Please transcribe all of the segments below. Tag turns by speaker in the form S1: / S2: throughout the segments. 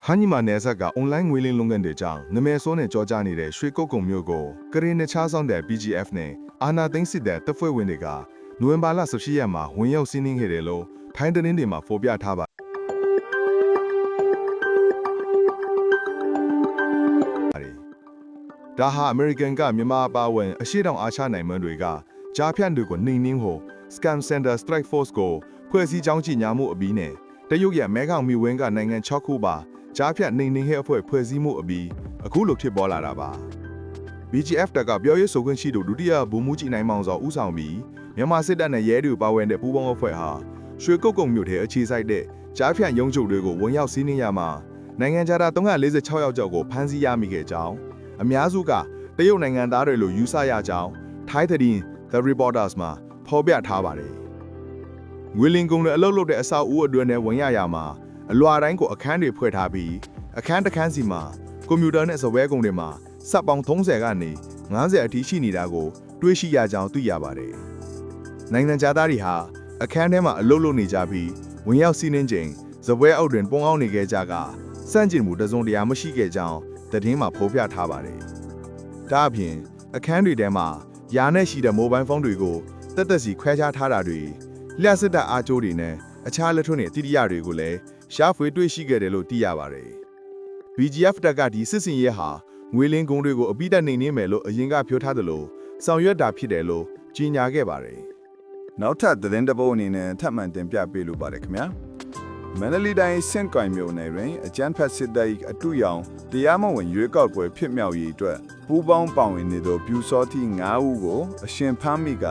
S1: ဟာညီမနယ်ဆက်က online ငွေလင်းလုပ်ငန်းတွေကြောင့်နမဲဆိုးနဲ့ကြောကြနေတဲ့ရွှေကုတ်ကုံမျိုးကိုကရင်နဲ့ချားဆောင်တဲ့ BGF နဲ့အာနာသိန်းစစ်တဲ့တပ်ဖွဲ့ဝင်တွေကနိုဝင်ဘာလ17ရက်မှာဝင်ရောက်စီးနင်းခဲ့တယ်လို့ထိုင်းသတင်းတွေမှာဖော်ပြထားပါတယ်။ဒါဟာ American ကမြန်မာအပါအဝင်အရှေ့တောင်အာရှနိုင်ငံတွေကကြားဖြတ်တွေကိုနှိမ်နင်းဖို့ Scam Center Strike Force ကိုဖွဲ့စည်းကြောင်းကြီးညာမှုအပြီးနဲ့တရုတ်ရဲ့မဲခေါင်မြဝင်းကနိုင်ငံ6ခုပါကြားဖြတ်နှိမ်နင်းခဲ့အဖွဲ့ဖွဲ့စည်းမှုအပြီးအခုလိုဖြစ်ပေါ်လာတာပါ BGF တကပြောရေးဆိုခွင့်ရှိသူဒုတိယဗိုလ်မှူးကြီးနိုင်မောင်စောဦးဆောင်ပြီးမြန်မာစစ်တပ်နဲ့ရဲတွေပါဝင်တဲ့ပူးပေါင်းအဖွဲ့ဟာရွှေကုတ်ကုံမြို့ထဲအခြေစိုက်တဲ့ကြားဖြတ်ရုံးချုပ်တွေကိုဝင်ရောက်စီးနင်းရမှာနိုင်ငံခြားသား346ယောက်ကျော်ကိုဖမ်းဆီးရမိခဲ့ကြောင်းအများစုကတရုတ်နိုင်ငံသားတွေလိုယူဆရကြောင်းထိုင်းသတင်း The Reporters မှာဖော်ပြထားပါတယ်ငွေလင်ကုန်တွေအလုပ်လုပ်တဲ့အဆောက်အဦအတွင်းနဲ့ဝင်ရမှာအလွာတိုင်းကိုအခန်းတွေဖွဲ့ထားပြီးအခန်းတစ်ခန်းစီမှာကွန်ပျူတာနဲ့စပွဲကုန်တွေမှာစက်ပေါင်း30ကနေ50အထိရှိနေတာကိုတွေးရှိရကြောင်းသိရပါတယ်။နိုင်ငံခြားသားတွေဟာအခန်းထဲမှာအလုပ်လုပ်နေကြပြီးဝင်ရောက်စီးနင်းချိန်စပွဲအောက်တွင်ပုံအောင်နေခဲ့ကြကစန့်ကျင်မှုတစုံတရာမရှိခဲ့ကြောင်းသတင်းမှာဖော်ပြထားပါတယ်။ဒါအပြင်အခန်းတွေထဲမှာယာနဲ့ရှိတဲ့မိုဘိုင်းဖုန်းတွေကိုတက်တက်စီခွဲခြားထားတာတွေလျှက်စစ်တပ်အားကျိုးတွေနဲ့အခြားလက်ထွန်းတွေတိတိယတွေကိုလည်းရှားဖွေတွေ့ရှိခဲ့တယ်လို့သိရပါတယ်။ BGF တပ်ကဒီစစ်စင်ရဲဟာငွေလင်းကုန်းတွေကိုအပိတက်နေနေမယ်လို့အရင်ကပြောထားသလိုဆောင်ရွက်တာဖြစ်တယ်လို့ကြေညာခဲ့ပါတယ်။
S2: နောက်ထပ်သတင်းတစ်ပုဒ်အနေနဲ့ထပ်မံတင်ပြပေးလိုပါတယ်ခင်ဗျာ။မန္တလေးတိုင်းစင်ကိုင်မြို့နယ်တွင်အကြမ်းဖက်စစ်တပ်၏အတူရောင်တရားမဝင်ရွေးကောက်ပွဲဖြစ်မြောက်ရေးအတွက်ပူးပေါင်းပါဝင်နေသောပြူစောတိ9ဦးကိုအရှင်ဖမ်းမိက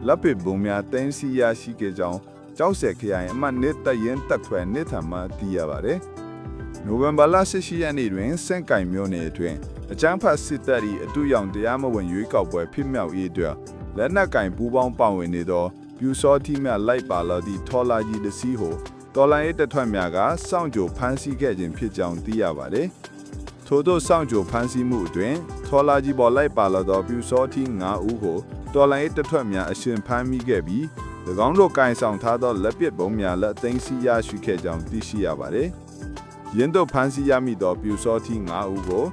S2: လက်ပစ်ဗုံးများတင်းစီရရှိခဲ့ကြောင်းကျောက်ဆယ်ခရိုင်အမှတ်1တပ်ရင်းတပ်ခွဲနေထံမှသိရပါတယ်။နိုဝင်ဘာလ18ရက်နေ့တွင်စင်ကိုင်မြို့နယ်တွင်အကြမ်းဖက်စစ်တပ်၏အတူရောင်တရားမဝင်ရွေးကောက်ပွဲဖြစ်မြောက်ရေးအတွက်လက်နက်ကင်ပူးပေါင်းပါဝင်နေသောပြူစောတိများလိုက်ပါလာသည့်ထော်လာကြီးတစ်စီးကိုတော်လိုင်းရေးတပ်ဖွဲ့များကစောင့်ကြိုဖမ်းဆီးခဲ့ခြင်းဖြစ်ကြောင်းသိရပါတယ်။ထို့သောစောင့်ကြိုဖမ်းဆီးမှုအတွင်းထော်လာကြီးပေါ်လိုက်ပါလာသောပြူစောတိ9ဦးကိုတော်လိုင်းရေးတပ်ဖွဲ့များအရှင်ဖမ်းမိခဲ့ပြီး၎င်းတို့ကင်ဆောင်ထားသောလက်ပစ်ဗုံးများလက်သိမ်းဆီးရရှိခဲ့ကြောင်းသိရှိရပါတယ်။ရင်းတို့ဖမ်းဆီးရမိသောပြူစောတိ9ဦးကို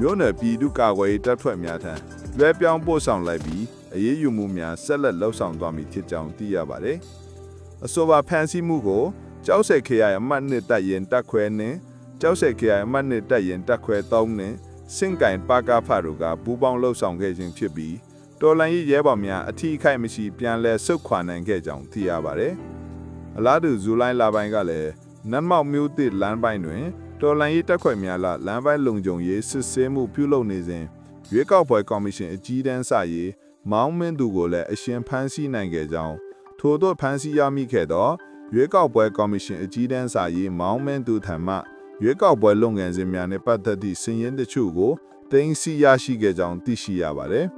S2: မြို့နယ်ပြည်သူ့ကာကွယ်ရေးတပ်ဖွဲ့များထံလွှဲပြောင်းပို့ဆောင်လိုက်ပြီးအရေးယူမှုများဆက်လက်လှုပ်ဆောင်သွားမည်ဖြစ်ကြောင်းသိရပါတယ်။အဆိုပါဖမ်းဆီးမှုကိုကျောက်ဆယ်ခရိုင်အမှတ်1တပ်ရင်းတပ်ခွဲနှင့်ကျောက်ဆယ်ခရိုင်အမှတ်1တပ်ရင်းတပ်ခွဲ3နှင့်စင်ကိုင်ပါကားဖတို့ကပူးပေါင်းလှုပ်ဆောင်ခဲ့ခြင်းဖြစ်ပြီးတော်လိုင်းရေးရဲဘော်များအထီးအခိုက်မရှိပြန်လည်ဆုတ်ခွာနိုင်ခဲ့ကြောင်းသိရပါတယ်။အလားတူဇူလိုင်လပိုင်းကလည်းနတ်မောက်မြို့သစ်လမ်းပိုင်းတွင်တော်လိုင်းရေးတပ်ခွဲများလလမ်းပိုင်းလုံခြုံရေးစစ်ဆေးမှုပြုလုပ်နေစဉ်ရွေးကောက်ပွဲကော်မရှင်အကြီးတန်းစာရေးမောင်းမင်းသူကိုလည်းအရှင်ဖမ်းဆီးနိုင်ခဲ့ကြောင်းထို့သောဖမ်းဆီးရမိခဲ့သောရွေးကောက်ပွဲကော်မရှင်အကြီးတန်းစာရေးမောင်းမင်းသူထံမှရွေးကောက်ပွဲလုပ်ငန်းစဉ်များနဲ့ပတ်သက်သည့်စီရင်တချို့ကိုတင်စီရရှိခဲ့ကြောင်းသိရှိရပါတယ်။